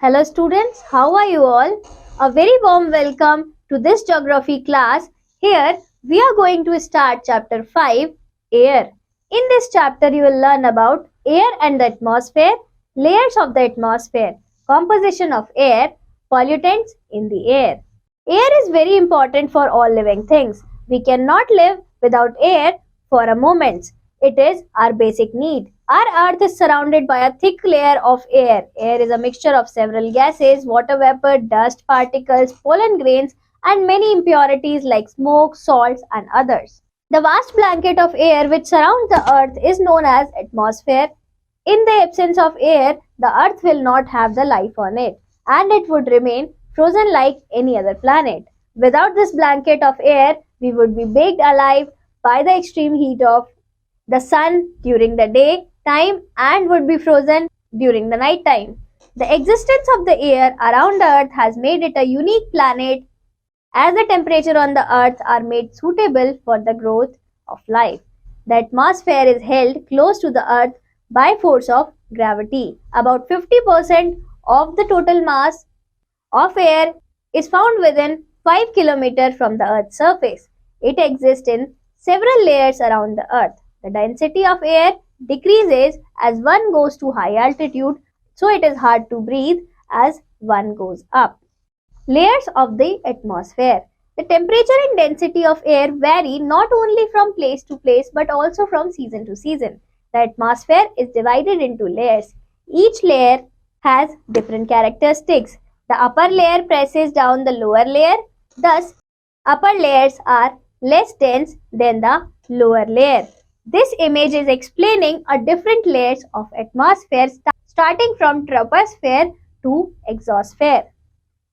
Hello students, how are you all? A very warm welcome to this geography class. Here we are going to start chapter 5, Air. In this chapter you will learn about air and the atmosphere, layers of the atmosphere, composition of air, pollutants in the air. Air is very important for all living things. We cannot live without air for a moment. It is our basic need. Our earth is surrounded by a thick layer of air. Air is a mixture of several gases, water vapor, dust particles, pollen grains, and many impurities like smoke, salts, and others. The vast blanket of air which surrounds the earth is known as atmosphere. In the absence of air, the earth will not have the life on it, and it would remain frozen like any other planet. Without this blanket of air, we would be baked alive by the extreme heat of the sun during the day time and would be frozen during the night time. The existence of the air around the earth has made it a unique planet as the temperature on the earth are made suitable for the growth of life. The atmosphere is held close to the earth by force of gravity. About 50% of the total mass of air is found within 5 kilometers from the earth's surface. It exists in several layers around the earth. The density of air decreases as one goes to high altitude, so it is hard to breathe as one goes up. Layers of the atmosphere. The temperature and density of air vary not only from place to place but also from season to season. The atmosphere is divided into layers. Each layer has different characteristics. The upper layer presses down the lower layer, thus upper layers are less dense than the lower layer. This image is explaining a different layers of atmosphere starting from troposphere to exosphere.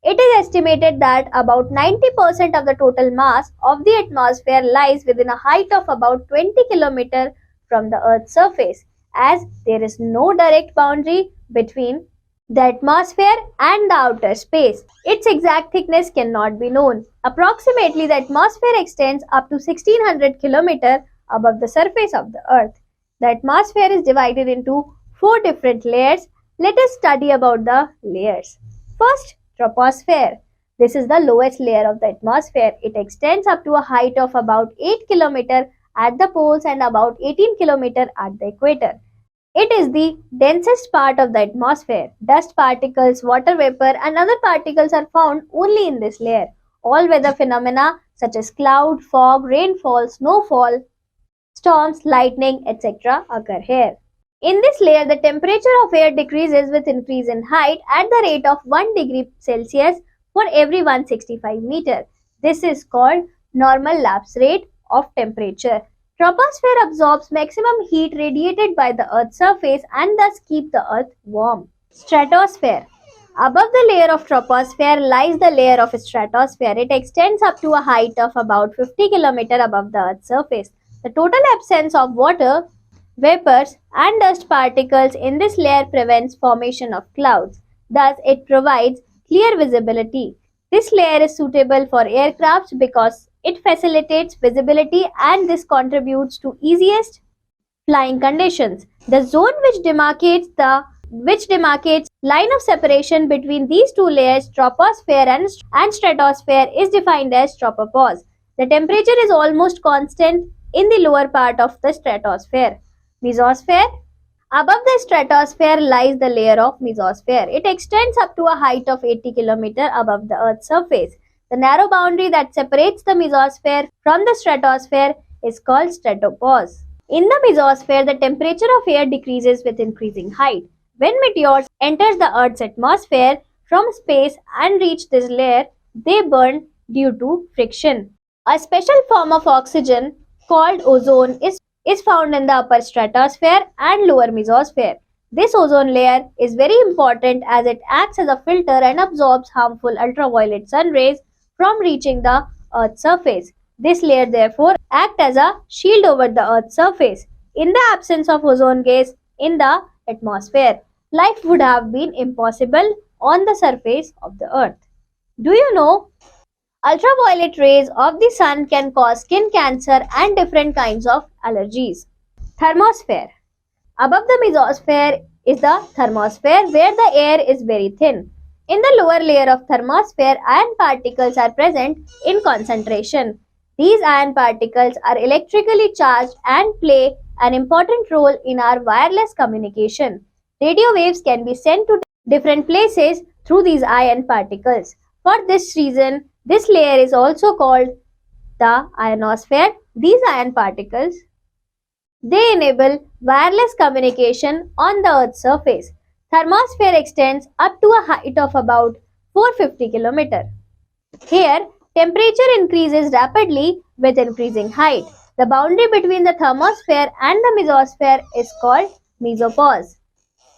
It is estimated that about 90% of the total mass of the atmosphere lies within a height of about 20 km from the Earth's surface, as there is no direct boundary between the atmosphere and the outer space. Its exact thickness cannot be known. Approximately, the atmosphere extends up to 1600 km above the surface of the Earth. The atmosphere is divided into 4 different layers. Let us study about the layers. First, troposphere. This is the lowest layer of the atmosphere. It extends up to a height of about 8 km at the poles and about 18 km at the equator. It is the densest part of the atmosphere. Dust particles, water vapor, and other particles are found only in this layer. All weather phenomena such as cloud, fog, rainfall, snowfall, storms, lightning, etc. occur here. In this layer, the temperature of air decreases with increase in height at the rate of 1 degree Celsius for every 165 meter. This is called normal lapse rate of temperature. Troposphere absorbs maximum heat radiated by the Earth's surface and thus keep the Earth warm. Stratosphere. Above the layer of troposphere lies the layer of stratosphere. It extends up to a height of about 50 km above the Earth's surface. The total absence of water, vapors, and dust particles in this layer prevents formation of clouds. Thus, it provides clear visibility. This layer is suitable for aircrafts because it facilitates visibility and this contributes to easiest flying conditions. The zone which demarcates line of separation between these two layers, troposphere and stratosphere, is defined as tropopause. The temperature is almost constant in the lower part of the stratosphere. Mesosphere. Above the stratosphere lies the layer of mesosphere. It extends up to a height of 80 km above the Earth's surface. The narrow boundary that separates the mesosphere from the stratosphere is called stratopause. In the mesosphere, the temperature of air decreases with increasing height. When meteors enter the Earth's atmosphere from space and reach this layer, they burn due to friction. A special form of oxygen called ozone is found in the upper stratosphere and lower mesosphere. This ozone layer is very important as it acts as a filter and absorbs harmful ultraviolet sun rays from reaching the Earth's surface. This layer therefore acts as a shield over the Earth's surface. In the absence of ozone gas in the atmosphere, life would have been impossible on the surface of the Earth. Do you know ultraviolet rays of the sun can cause skin cancer and different kinds of allergies? Thermosphere. Above the mesosphere is the thermosphere where the air is very thin. In the lower layer of thermosphere, iron particles are present in concentration. These iron particles are electrically charged and play an important role in our wireless communication. Radio waves can be sent to different places through these iron particles. For this reason, this layer is also called the ionosphere. These iron particles, they enable wireless communication on the Earth's surface. Thermosphere extends up to a height of about 450 km. Here, temperature increases rapidly with increasing height. The boundary between the thermosphere and the mesosphere is called mesopause.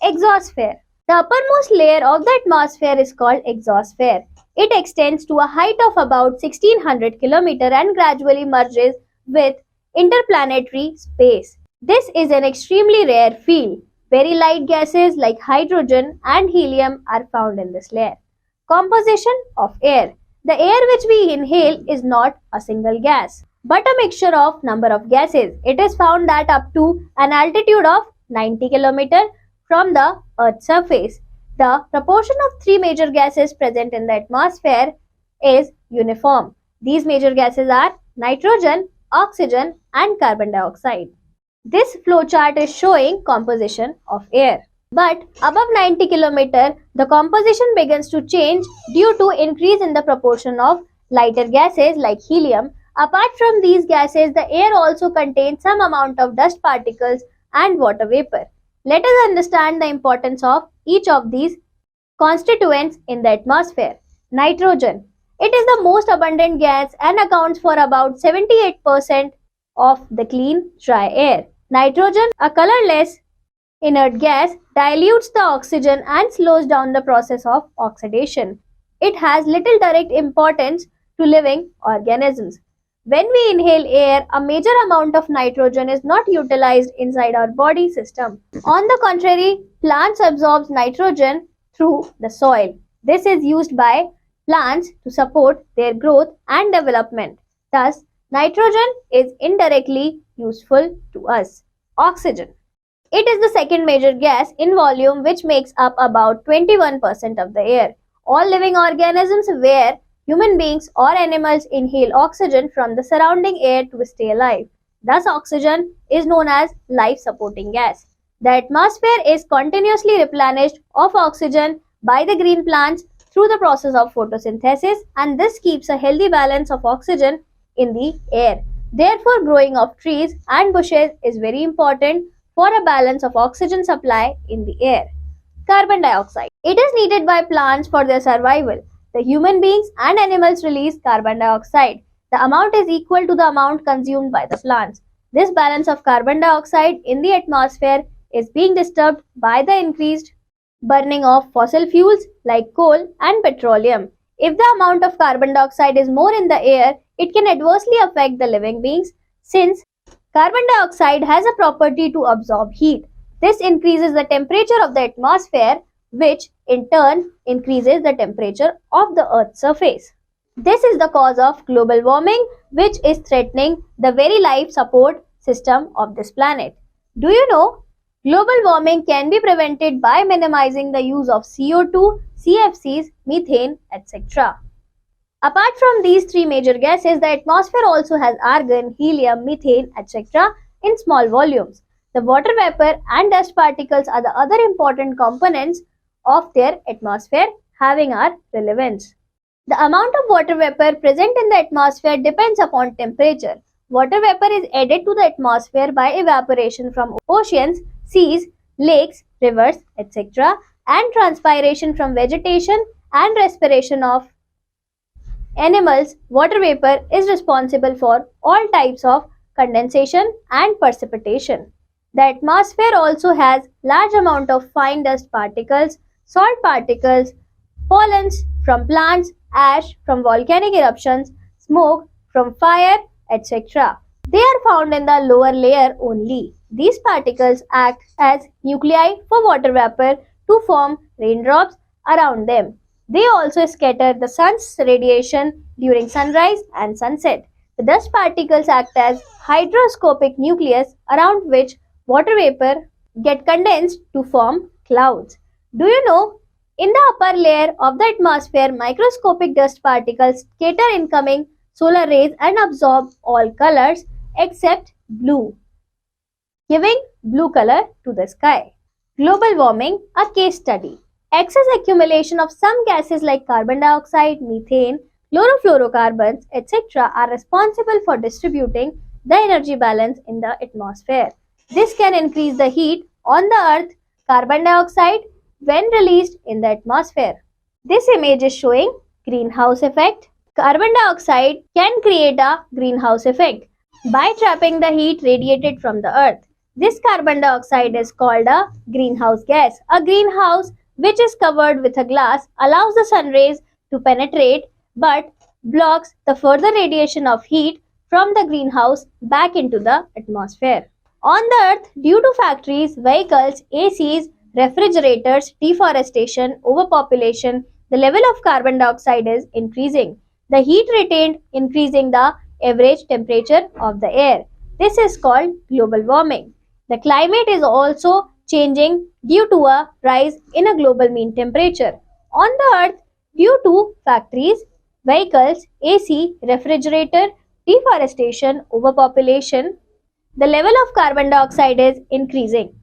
Exosphere. The uppermost layer of the atmosphere is called exosphere. It extends to a height of about 1600 km and gradually merges with interplanetary space. This is an extremely rare field. Very light gases like hydrogen and helium are found in this layer. Composition of air. The air which we inhale is not a single gas, but a mixture of number of gases. It is found that up to an altitude of 90 km from the Earth's surface, the proportion of three major gases present in the atmosphere is uniform. These major gases are nitrogen, oxygen, and carbon dioxide. This flowchart is showing composition of air. But above 90 km, the composition begins to change due to increase in the proportion of lighter gases like helium. Apart from these gases, the air also contains some amount of dust particles and water vapor. Let us understand the importance of each of these constituents in the atmosphere. Nitrogen. It is the most abundant gas and accounts for about 78% of the clean, dry air. Nitrogen, a colorless, inert gas, dilutes the oxygen and slows down the process of oxidation. It has little direct importance to living organisms. When we inhale air, a major amount of nitrogen is not utilized inside our body system. On the contrary, plants absorb nitrogen through the soil. This is used by plants to support their growth and development. Thus, nitrogen is indirectly useful to us. Oxygen. It is the second major gas in volume which makes up about 21% of the air. All living organisms where human beings or animals inhale oxygen from the surrounding air to stay alive. Thus, oxygen is known as life-supporting gas. The atmosphere is continuously replenished of oxygen by the green plants through the process of photosynthesis, and this keeps a healthy balance of oxygen in the air. Therefore, growing of trees and bushes is very important for a balance of oxygen supply in the air. Carbon dioxide. It is needed by plants for their survival. The human beings and animals release carbon dioxide. The amount is equal to the amount consumed by the plants. This balance of carbon dioxide in the atmosphere is being disturbed by the increased burning of fossil fuels like coal and petroleum. If the amount of carbon dioxide is more in the air, it can adversely affect the living beings since carbon dioxide has a property to absorb heat. This increases the temperature of the atmosphere, which in turn increases the temperature of the Earth's surface. This is the cause of global warming, which is threatening the very life support system of this planet. Do you know? Global warming can be prevented by minimizing the use of CO2, CFCs, methane, etc. Apart from these three major gases, the atmosphere also has argon, helium, methane, etc. in small volumes. The water vapor and dust particles are the other important components of their atmosphere having our relevance. The amount of water vapor present in the atmosphere depends upon temperature. Water vapor is added to the atmosphere by evaporation from oceans, seas, lakes, rivers, etc. and transpiration from vegetation and respiration of animals. Water vapor is responsible for all types of condensation and precipitation. The atmosphere also has large amount of fine dust particles, salt particles, pollens from plants, ash from volcanic eruptions, smoke from fire, etc. They are found in the lower layer only. These particles act as nuclei for water vapor to form raindrops around them. They also scatter the sun's radiation during sunrise and sunset. The dust particles act as hygroscopic nucleus around which water vapor get condensed to form clouds. Do you know In the upper layer of the atmosphere, microscopic dust particles scatter incoming solar rays and absorb all colors except blue, giving blue color to the sky. Global warming, a case study. Excess accumulation of some gases like carbon dioxide, methane, chlorofluorocarbons, etc. are responsible for distributing the energy balance in the atmosphere. This can increase the heat on the earth. Carbon dioxide when released in the atmosphere. This image is showing greenhouse effect. Carbon dioxide can create a greenhouse effect by trapping the heat radiated from the earth. This carbon dioxide is called a greenhouse gas. A greenhouse which is covered with a glass allows the sun rays to penetrate but blocks the further radiation of heat from the greenhouse back into the atmosphere. On the earth, due to factories, vehicles, ACs, refrigerators, deforestation, overpopulation, the level of carbon dioxide is increasing. The heat retained increasing the average temperature of the air. This is called global warming. The climate is also changing due to a rise in a global mean temperature. On the earth, due to factories, vehicles, AC, refrigerator, deforestation, overpopulation, the level of carbon dioxide is increasing.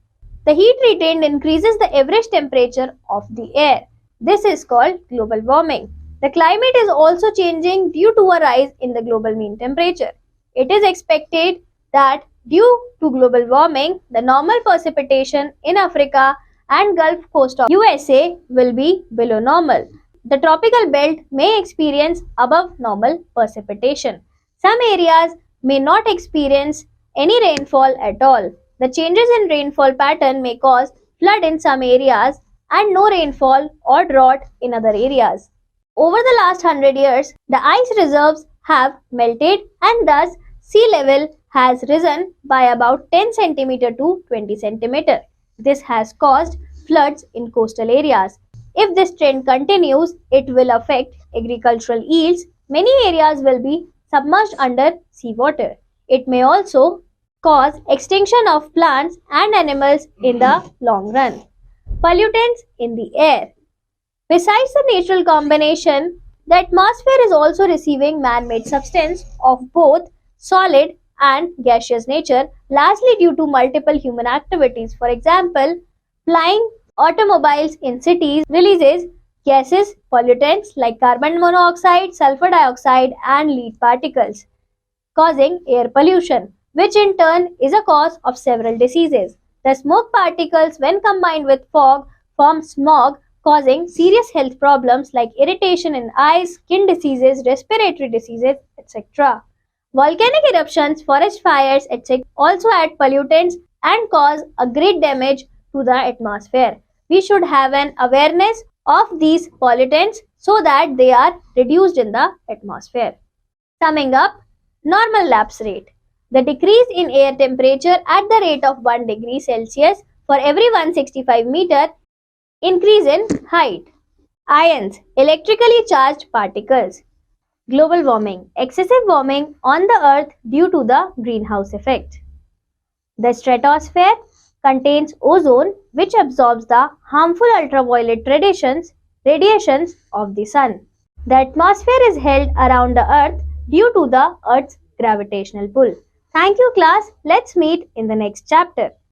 The heat retained increases the average temperature of the air. This is called global warming. The climate is also changing due to a rise in the global mean temperature. It is expected that due to global warming, the normal precipitation in Africa and Gulf Coast of USA will be below normal. The tropical belt may experience above normal precipitation. Some areas may not experience any rainfall at all. The changes in rainfall pattern may cause flood in some areas and no rainfall or drought in other areas. Over the last 100 years, the ice reserves have melted and thus sea level has risen by about 10 cm to 20 cm. This has caused floods in coastal areas. If this trend continues, it will affect agricultural yields. Many areas will be submerged under seawater. It may also cause extinction of plants and animals in the long run. Pollutants in the air. Besides the natural combination, the atmosphere is also receiving man-made substance of both solid and gaseous nature, largely due to multiple human activities. For example, flying automobiles in cities releases gases, pollutants like carbon monoxide, sulfur dioxide, and lead particles, causing air pollution, which in turn is a cause of several diseases. The smoke particles, when combined with fog, form smog, causing serious health problems like irritation in eyes, skin diseases, respiratory diseases, etc. Volcanic eruptions, forest fires, etc. also add pollutants and cause a great damage to the atmosphere. We should have an awareness of these pollutants so that they are reduced in the atmosphere. Summing up, normal lapse rate. The decrease in air temperature at the rate of 1 degree Celsius for every 165 meter increase in height. Ions, electrically charged particles. Global warming, excessive warming on the earth due to the greenhouse effect. The stratosphere contains ozone which absorbs the harmful ultraviolet radiations of the sun. The atmosphere is held around the earth due to the earth's gravitational pull. Thank you class. Let's meet in the next chapter.